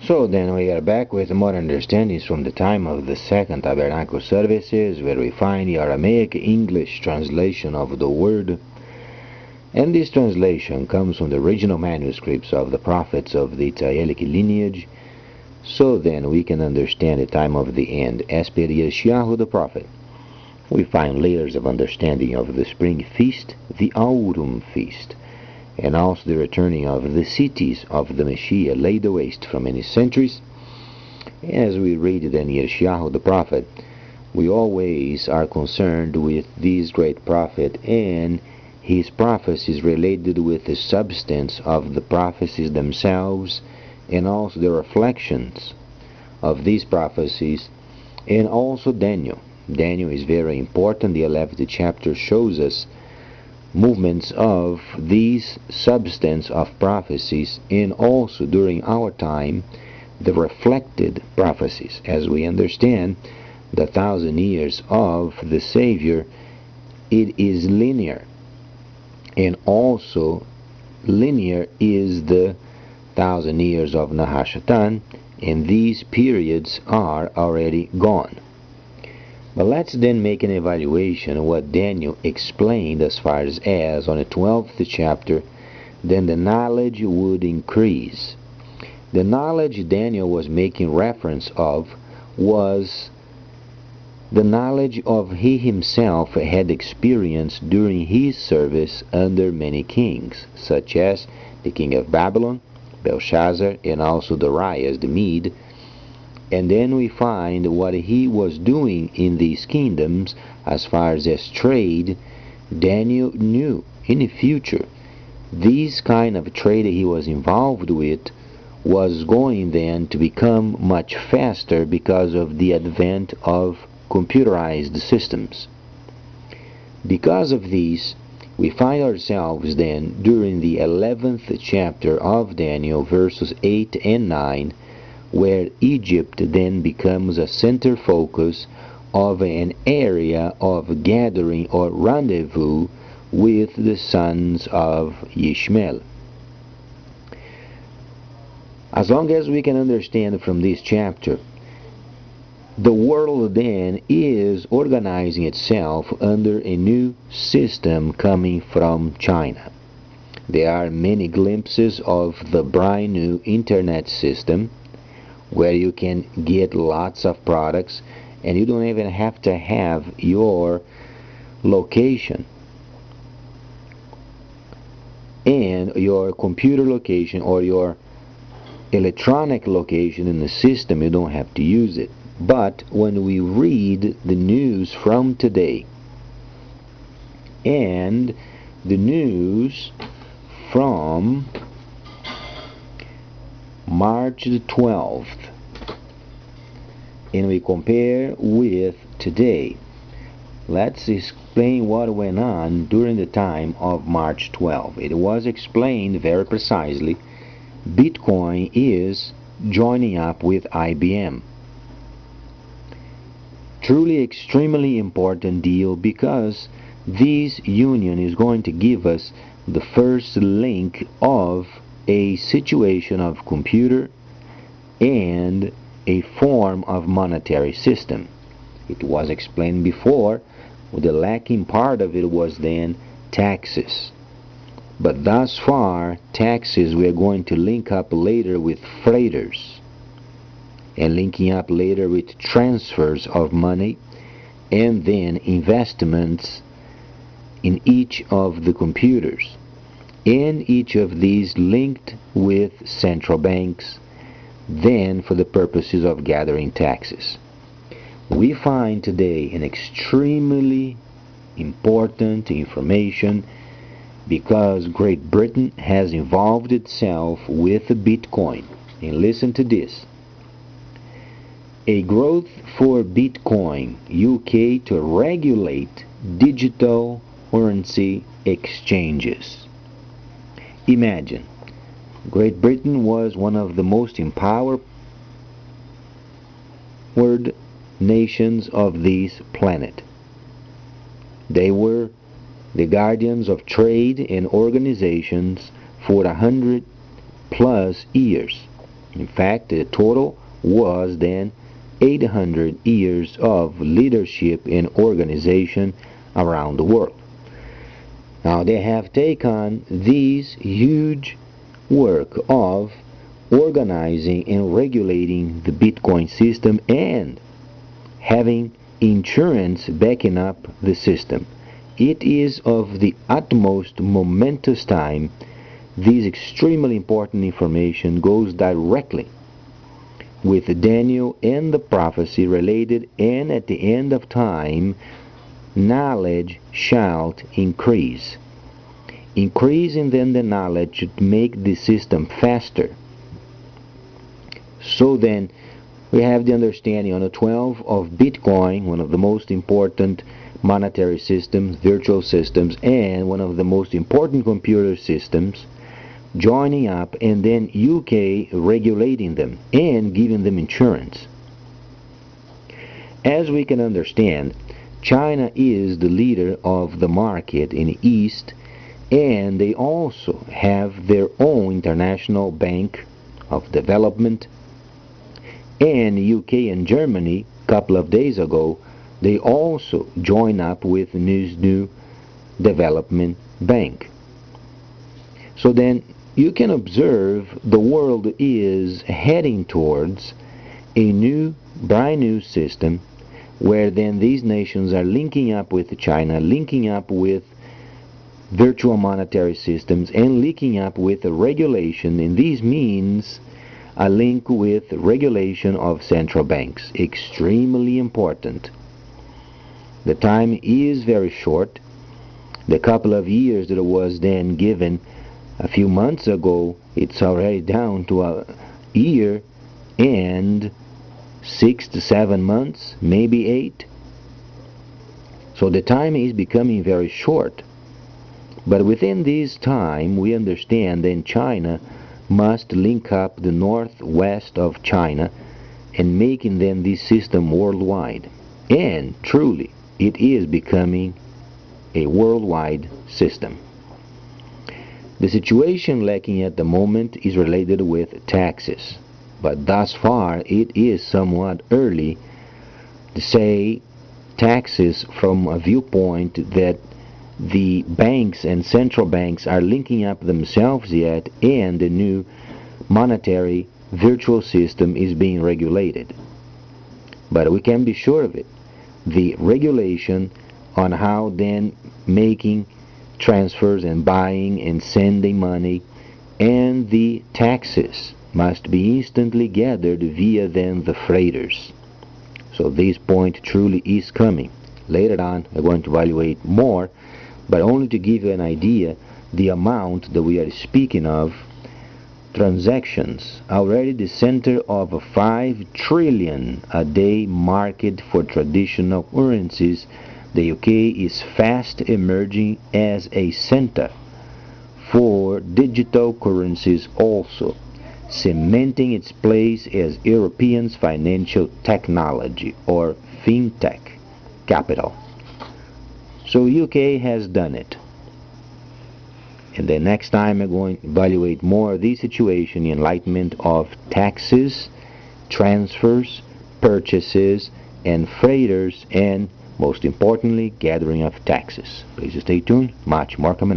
So then we are back with more understandings from the time of the Second Tabernacle services, where we find the Aramaic English translation of the word. And this translation comes from the original manuscripts of the prophets of the Israelic lineage. So then we can understand the time of the end as per Yeshayahu the prophet. We find layers of understanding of the spring feast, the autumn feast, and also the returning of the cities of the Messiah laid waste for many centuries. As we read it in Yeshayahu the prophet, we always are concerned with this great prophet and his prophecies related with the substance of the prophecies themselves, and also the reflections of these prophecies, and also Daniel. Daniel is very important. The 11th chapter shows us movements of these substance of prophecies, and also during our time the reflected prophecies. As we understand, the 1,000 years of the Savior, it is linear, and also linear is the 1,000 years of Nahashatan, and these periods are already gone. But let's then make an evaluation of what Daniel explained as far as on the 12th chapter, then the knowledge would increase. The knowledge Daniel was making reference of was the knowledge of he himself had experienced during his service under many kings, such as the king of Babylon, Belshazzar, and also Darius the Mede. And then we find what he was doing in these kingdoms as far as trade. Daniel knew in the future this kind of trade he was involved with was going then to become much faster because of the advent of computerized systems. Because of this, we find ourselves then during the 11th chapter of Daniel, verses 8 and 9, where Egypt then becomes a center focus of an area of gathering or rendezvous with the sons of Ishmael. As long as we can understand from this chapter, the world then is organizing itself under a new system coming from China. There are many glimpses of the brand new internet system, where you can get lots of products and you don't even have to have your location and your computer location or your electronic location in the system. You don't have to use it. But when we read the news from today and the news from March the 12th, and we compare with today, let's explain what went on during the time of March 12th. It was explained very precisely. Bitcoin is joining up with IBM. Truly extremely important deal, because this union is going to give us the first link of a situation of computer and a form of monetary system. It was explained before, the lacking part of it was then taxes. But thus far, taxes we are going to link up later with freighters, and linking up later with transfers of money, and then investments in each of the computers, and each of these linked with central banks, then for the purposes of gathering taxes. We find today an extremely important information, because Great Britain has involved itself with Bitcoin. And listen to this. A growth for Bitcoin, UK to regulate digital currency exchanges. Imagine, Great Britain was one of the most empowered nations of this planet. They were the guardians of trade and organizations for 100+ years. In fact, the total was then 800 years of leadership and organization around the world. Now they have taken this huge work of organizing and regulating the Bitcoin system and having insurance backing up the system. It is of the utmost momentous time. This extremely important information goes directly with Daniel and the prophecy related, and at the end of time knowledge shall increase. Increasing then the knowledge should make the system faster. So then we have the understanding on the 12 of Bitcoin, one of the most important monetary systems, virtual systems, and one of the most important computer systems, joining up, and then UK regulating them and giving them insurance. As we can understand, China is the leader of the market in the East, and they also have their own international bank of development. And UK and Germany, a couple of days ago, they also joined up with new development bank. So then you can observe the world is heading towards a brand new system, where then these nations are linking up with China, linking up with virtual monetary systems, and linking up with a regulation, and this means a link with regulation of central banks. Extremely important. The time is very short. The couple of years that was then given a few months ago, it's already down to a year and 6 to 7 months, maybe 8. So the time is becoming very short. But within this time, we understand that China must link up the northwest of China and making then this system worldwide. And truly, it is becoming a worldwide system. The situation lacking at the moment is related with taxes, but thus far it is somewhat early to say taxes from a viewpoint that the banks and central banks are linking up themselves yet, and the new monetary virtual system is being regulated. But we can be sure of it. The regulation on how then making transfers and buying and sending money, and the taxes must be instantly gathered via then the freighters. So this point truly is coming. Later on we're going to evaluate more, but only to give you an idea the amount that we are speaking of. Transactions, already the center of a 5 trillion a day market for traditional currencies. The UK is fast emerging as a center for digital currencies, also cementing its place as Europeans' financial technology or fintech capital. So UK has done it. And then next time we're going to evaluate more of the situation, the enlightenment of taxes, transfers, purchases, and freighters, and most importantly, gathering of taxes. Please stay tuned. Much more coming up.